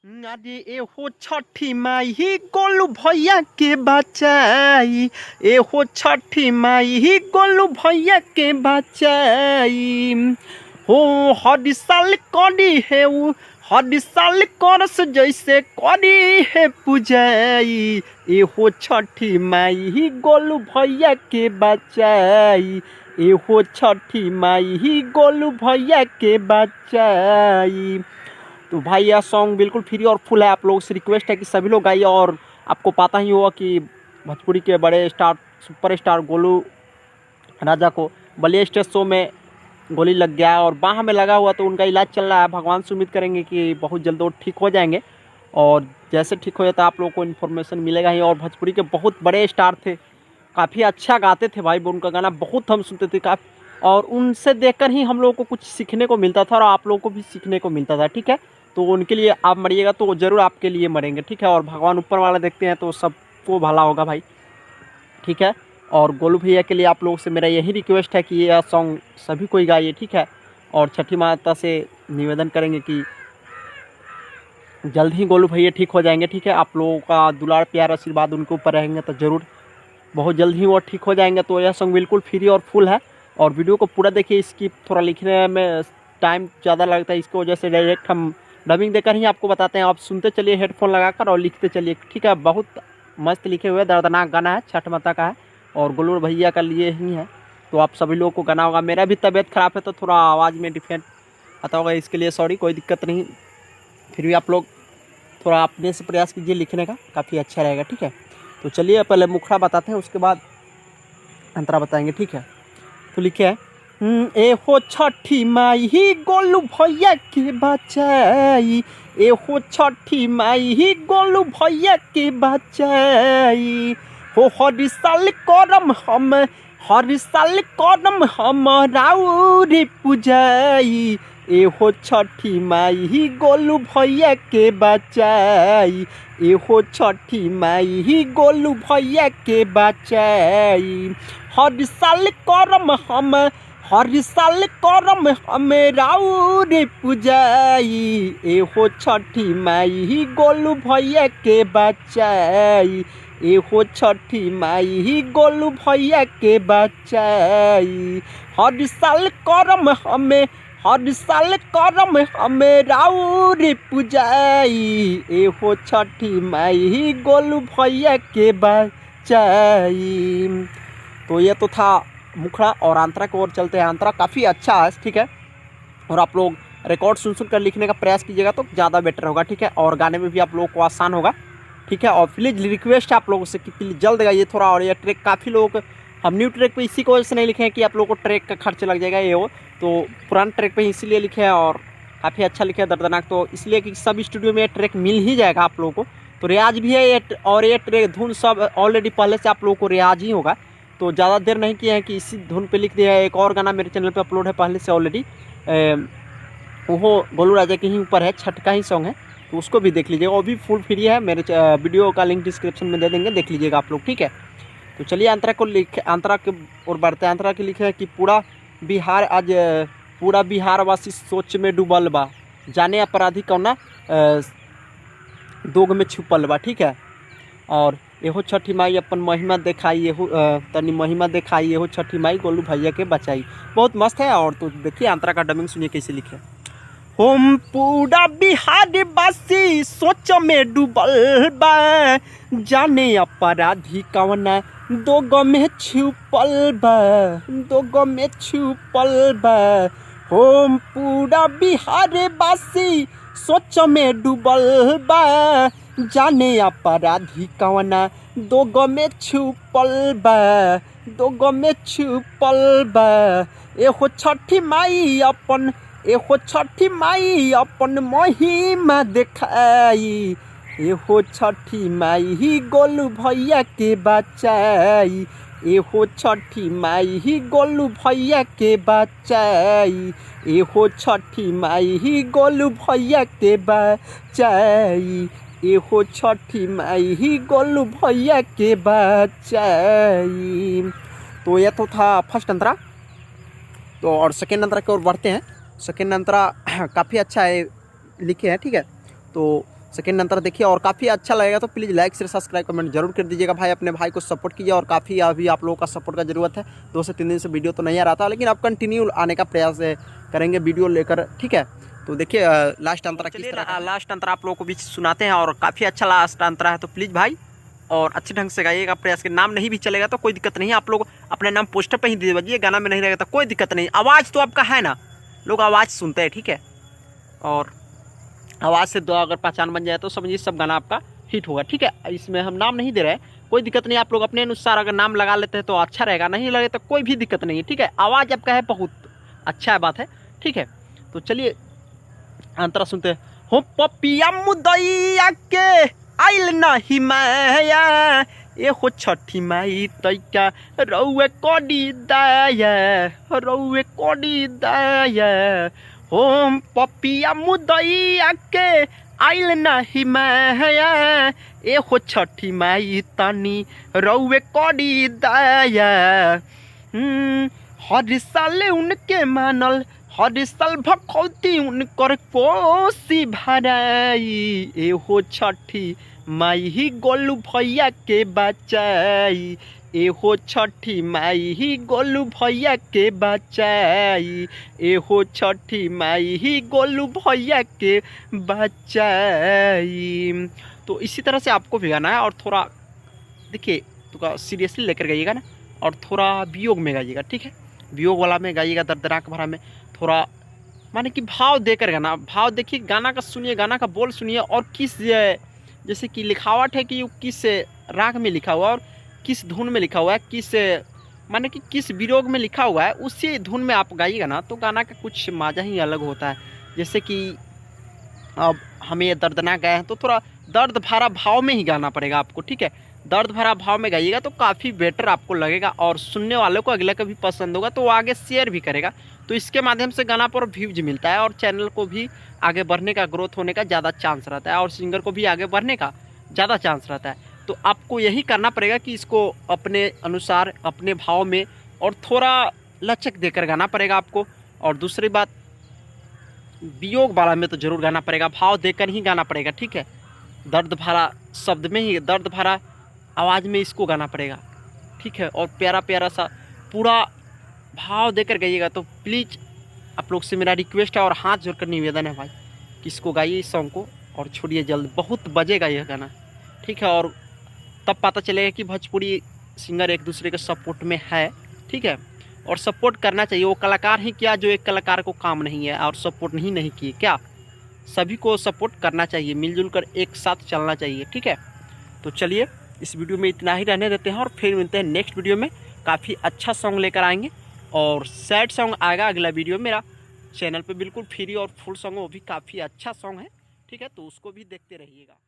अरे एहो छठी माई ही गोलू भैया के बचाई। एहो छठी माई ही गोलू भैया के बचाई। हो हर साल करी है उ, हर साल करस जैसे करी है पूजाई। एहो छठी माई ही गोलू भैया के बचाई। एहो छठी माई ही गोलू भैया के बचाई। तो भाई यह सॉन्ग बिल्कुल फ्री और फुल है। आप लोगों से रिक्वेस्ट है कि सभी लोग गाइए। और आपको पता ही होगा कि भोजपुरी के बड़े स्टार सुपर स्टार गोलू राजा को बलिया स्टेज शो में गोली लग गया और बाह में लगा हुआ, तो उनका इलाज चल रहा है। भगवान से उम्मीद करेंगे कि बहुत जल्द वो ठीक हो जाएंगे। और जैसे ठीक हो जाता है आप लोगों को इन्फॉर्मेशन मिलेगा ही। और भोजपुरी के बहुत बड़े स्टार थे, काफ़ी अच्छा गाते थे भाई, उनका गाना बहुत हम सुनते थे काफ़ी। और उनसे देखकर ही हम लोगों को कुछ सीखने को मिलता था और आप लोगों को भी सीखने को मिलता था। ठीक है, तो उनके लिए आप मरिएगा तो ज़रूर आपके लिए मरेंगे। ठीक है, और भगवान ऊपर वाला देखते हैं तो सबको भला होगा भाई। ठीक है, और गोलू भैया के लिए आप लोगों से मेरा यही रिक्वेस्ट है कि यह सॉन्ग सभी कोई गाइए। ठीक है, और छठी माता से निवेदन करेंगे कि जल्द ही गोलू भैया ठीक हो जाएंगे। ठीक है, आप लोगों का दुलार प्यार आशीर्वाद उनके ऊपर रहेंगे तो ज़रूर बहुत जल्द ही वो ठीक हो जाएंगे। तो यह सॉन्ग बिल्कुल फ्री और फुल है। और वीडियो को पूरा देखिए, इसकी थोड़ा लिखने में टाइम ज़्यादा लगता है, इसकी वजह से डायरेक्ट हम डबिंग देकर ही आपको बताते हैं। आप सुनते चलिए हेडफोन लगाकर और लिखते चलिए। ठीक है, बहुत मस्त लिखे हुए दर्दनाक गाना है, छठ माता का है और गोलू भैया का लिए ही है। तो आप सभी लोगों को गाना होगा। मेरा भी तबीयत ख़राब है तो थोड़ा आवाज़ में डिफरेंट आता होगा, इसके लिए सॉरी, कोई दिक्कत नहीं। फिर भी आप लोग थोड़ा अपने से प्रयास कीजिए लिखने का, काफ़ी अच्छा रहेगा। ठीक है, तो चलिए पहले मुखड़ा बताते हैं, उसके बाद अंतरा बताएंगे। ठीक है, तो लिखे है एहो छठी माई ही गोलू भैया के बचाई। एहो छठी माई ही गोलू भैया के बचाई। हो हर साल करम हम, हर साल करम हम राउरी पूजाई। एहो छठी माई ही गोलू भैया के बचाई। एहो छठी माई ही गोलू भैया के बचाई। हर साल करम हम, हर साल करम हम राउर पूजाई। एहो छठी माई ही गोलू भैया के बचाई। एहो छठी माई ही गोलू भैया के बचाई। हर साल करम हमें, हर साल करम हमें राउर पूजाई। एहो छठी माई ही गोलू भैया के बचाई। तो ये तो था मुखड़ा। और आंतरा की ओर चलते हैं। आंतरा काफ़ी अच्छा है। ठीक है, और आप लोग रिकॉर्ड सुन सुन कर लिखने का प्रयास कीजिएगा तो ज़्यादा बेटर होगा। ठीक है, और गाने में भी आप लोगों को आसान होगा। ठीक है, और प्लीज़ रिक्वेस्ट है आप लोगों से कि प्लीज़ जल्द गाइए थोड़ा। और ये ट्रैक काफ़ी लोग, हम न्यू ट्रैक पे इसी की वजह से नहीं लिखे हैं कि आप लोगों को ट्रैक का खर्च लग जाएगा ये वो, तो पुराने ट्रैक पे इसीलिए लिखे हैं और काफ़ी अच्छा लिखे हैं दर्दनाक। तो इसलिए कि सब स्टूडियो में ट्रैक मिल ही जाएगा आप लोगों को। तो रियाज भी है ये, और ये ट्रैक धुन सब ऑलरेडी पहले से आप लोगों को रियाज ही होगा। तो ज़्यादा देर नहीं किया है कि इसी धुन पे लिख दिया है। एक और गाना मेरे चैनल पे अपलोड है पहले से ऑलरेडी, वो गोलू राजा के ही ऊपर है, छठ का ही सॉन्ग है, तो उसको भी देख लीजिएगा। वो भी फुल फ्री है, मेरे वीडियो का लिंक डिस्क्रिप्शन में दे देंगे, देख लीजिएगा आप लोग। ठीक है, तो चलिए अंतरा को लिखे, अंतरा के और बढ़ते हैं। अंतरा के लिखे है कि पूरा बिहार आज, पूरा बिहार वासी सोच में डूबल बा, जाने अपराधी कौना दोग में छुपल बा। ठीक है, और एहो छठी माई अपन महिमा दिखाई, एहो तनी महिमा दिखाई, एहो छठी माई गोलू भैया के बचाई। बहुत मस्त है। और तो देखिए अंतरा का डबिंग सुनिए कैसे लिखे। हम पूरा बिहार वासी सोच में डूबल बा, जाने अपराधी कौना दोग में छुपल बा, दोग में छुपल बा। हम पूरा बिहार वासी सोच में डूबल बा, जाने अपराधी कौना दोग में छुपल बा, दोग में छुपल बा। एहो छठी माई अपन, एहो छठी माई अपन महिमा दिखाई। एहो छठी माई ही गोलू भैया के बचाई। एहो छठी माई ही गोलू भैया के बचाई। एहो छठी माई ही गोलू भैया के बचाई। एहो छठी माई ही गोलू भैया के बचाई। तो यह तो था फर्स्ट अंतरा। तो और सेकेंड अंतरा की ओर बढ़ते हैं। सेकेंड अंतरा काफ़ी अच्छा है लिखे हैं। ठीक है, तो सेकंड अंतरा देखिए और काफ़ी अच्छा लगेगा। तो please like share subscribe comment जरूर कर दीजिएगा भाई, अपने भाई को सपोर्ट कीजिए। और काफ़ी अभी आप लोगों का सपोर्ट का ज़रूरत है। 2 से 3 दिन से वीडियो तो नहीं आ रहा था, लेकिन अब कंटिन्यू आने का प्रयास करेंगे वीडियो लेकर, ठीक है। तो देखिए लास्ट अंतरा किस तरह, लास्ट अंतरा आप लोगों को भी सुनाते हैं और काफ़ी अच्छा लास्ट अंतरा है। तो प्लीज़ भाई और अच्छे ढंग से गाइएगा प्रयास के। नाम नहीं भी चलेगा तो कोई दिक्कत नहीं है, आप लोग अपने नाम पोस्टर पे ही दे दीजिए, गाना में नहीं रहेगा तो कोई दिक्कत नहीं। आवाज़ तो आपका है ना, लोग आवाज़ सुनते हैं, ठीक है। और आवाज़ से दो अगर पहचान बन जाए तो समझिए सब गाना आपका हिट होगा, ठीक है। इसमें हम नाम नहीं दे रहे हैं, कोई दिक्कत नहीं। आप लोग अपने अनुसार अगर नाम लगा लेते हैं तो अच्छा रहेगा, नहीं लगे तो कोई भी दिक्कत नहीं है, ठीक है। आवाज़ आपका है बहुत अच्छा बात है, ठीक है। तो चलिए अंतरा सुनते हैं। हो पपिया मुदैया के आइल नाही माया, ए हो छठी माई तैका रौए कोडी दाया, रौए कोडी दाया। हो पपिया मुदैया के आइल नाही माया, ए हो छठी माई तनी रौए कोडी दाया। हर साल उनके मानल, हर साल भखौती उनकर कोसी भराई, ए हो छठी माई ही गोलू भैया के बचाई, ए हो छठी माई ही गोलू भैया के बचाई, ए हो छठी माई ही गोलू भैया के बचाई। तो इसी तरह से आपको भी गाना है और थोड़ा देखिए तो सीरियसली लेकर गाइएगा ना, और थोड़ा वियोग में गाइएगा, ठीक है। वियोग वाला में गाइएगा, दर्दनाक भरा में थोड़ा माने कि भाव देकर गाना, भाव देखिए, गाना का सुनिए, गाना का बोल सुनिए और किस जैसे कि लिखावट है कि किस राग में लिखा हुआ है और किस धुन में लिखा हुआ है, किस माने कि किस वियोग में लिखा हुआ है, उसी धुन में आप गाइएगा ना तो गाना का कुछ मज़ा ही अलग होता है। जैसे कि अब हमें ये दर्दनाक गाए हैं तो थोड़ा दर्द भरा भाव में ही गाना पड़ेगा आपको, ठीक है। दर्द भरा भाव में गाइएगा तो काफ़ी बेटर आपको लगेगा और सुनने वालों को अगले का भी पसंद होगा तो वो आगे शेयर भी करेगा। तो इसके माध्यम से गाना पर व्यूज मिलता है और चैनल को भी आगे बढ़ने का, ग्रोथ होने का ज़्यादा चांस रहता है और सिंगर को भी आगे बढ़ने का ज़्यादा चांस रहता है। तो आपको यही करना पड़ेगा कि इसको अपने अनुसार, अपने भाव में और थोड़ा लचक देकर गाना पड़ेगा आपको। और दूसरी बात, वियोग वाला में तो ज़रूर गाना पड़ेगा, भाव देकर ही गाना पड़ेगा, ठीक है। दर्द भरा शब्द में ही, दर्द भरा आवाज़ में इसको गाना पड़ेगा, ठीक है। और प्यारा प्यारा सा पूरा भाव देकर गाइएगा। तो प्लीज़ आप लोग से मेरा रिक्वेस्ट है और हाथ जोड़कर निवेदन है भाई कि इसको गाइए इस सॉन्ग को और छोड़िए जल्द, बहुत बजेगा यह गाना, ठीक है। और तब पता चलेगा कि भोजपुरी सिंगर एक दूसरे के सपोर्ट में है, ठीक है। और सपोर्ट करना चाहिए, वो कलाकार ही क्या जो एक कलाकार को काम नहीं है और सपोर्ट नहीं किए क्या, सभी को सपोर्ट करना चाहिए, मिलजुल कर एक साथ चलना चाहिए, ठीक है। तो चलिए इस वीडियो में इतना ही रहने देते हैं और फिर मिलते हैं नेक्स्ट वीडियो में। काफ़ी अच्छा सॉन्ग लेकर आएंगे और सैड सॉन्ग आएगा अगला वीडियो मेरा चैनल पे, बिल्कुल फ्री और फुल सॉन्ग, वो भी काफ़ी अच्छा सॉन्ग है, ठीक है। तो उसको भी देखते रहिएगा।